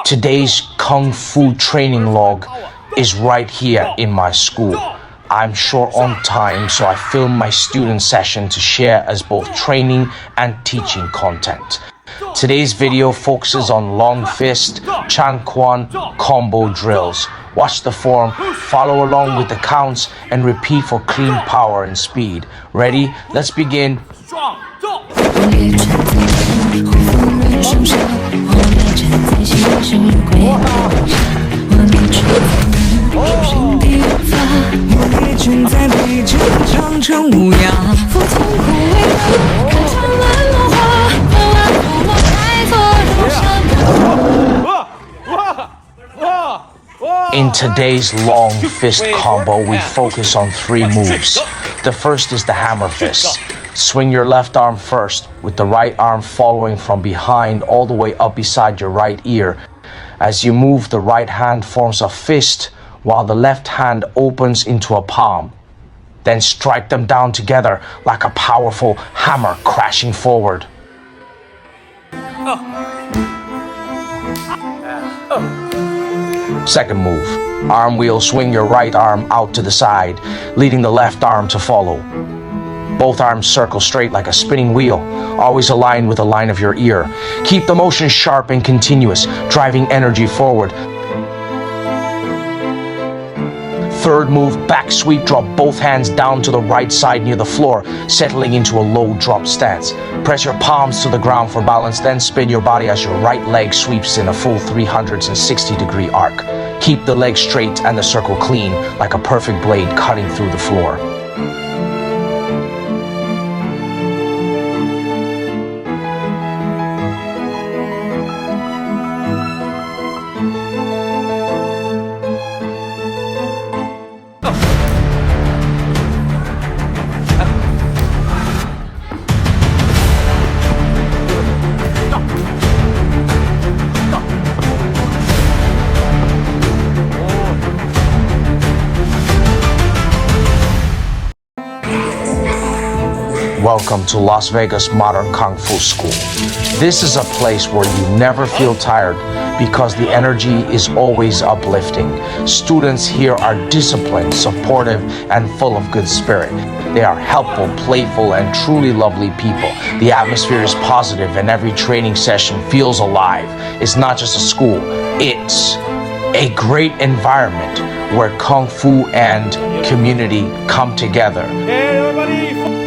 Today's Kung Fu training log is right here in my school. I'm short on time, so I film my student session to share as both training and teaching content. Today's video focuses on long fist, Changquan combo drills. Watch the form, follow along with the counts, and repeat for clean power and speed. Ready? Let's begin. In today's long fist combo, we focus on 3 moves. The first is the hammer fist. Swing your left arm first, with the right arm following from behind all the way up beside your right ear. As you move, the right hand forms a fist, while the left hand opens into a palm. Then strike them down together like a powerful hammer crashing forward. Second move, arm wheel, swing your right arm out to the side, leading the left arm to follow. Both arms circle straight like a spinning wheel, always aligned with the line of your ear. Keep the motion sharp and continuous, driving energy forward. Third move, back sweep, drop both hands down to the right side near the floor, settling into a low drop stance. Press your palms to the ground for balance, then spin your body as your right leg sweeps in a full 360-degree arc. Keep the leg straight and the circle clean, like a perfect blade cutting through the floor. Welcome to Las Vegas Modern Kung Fu School. This is a place where you never feel tired because the energy is always uplifting. Students here are disciplined, supportive, and full of good spirit. They are helpful, playful, and truly lovely people. The atmosphere is positive and every training session feels alive. It's not just a school, it's a great environment where Kung Fu and community come together. Hey, everybody!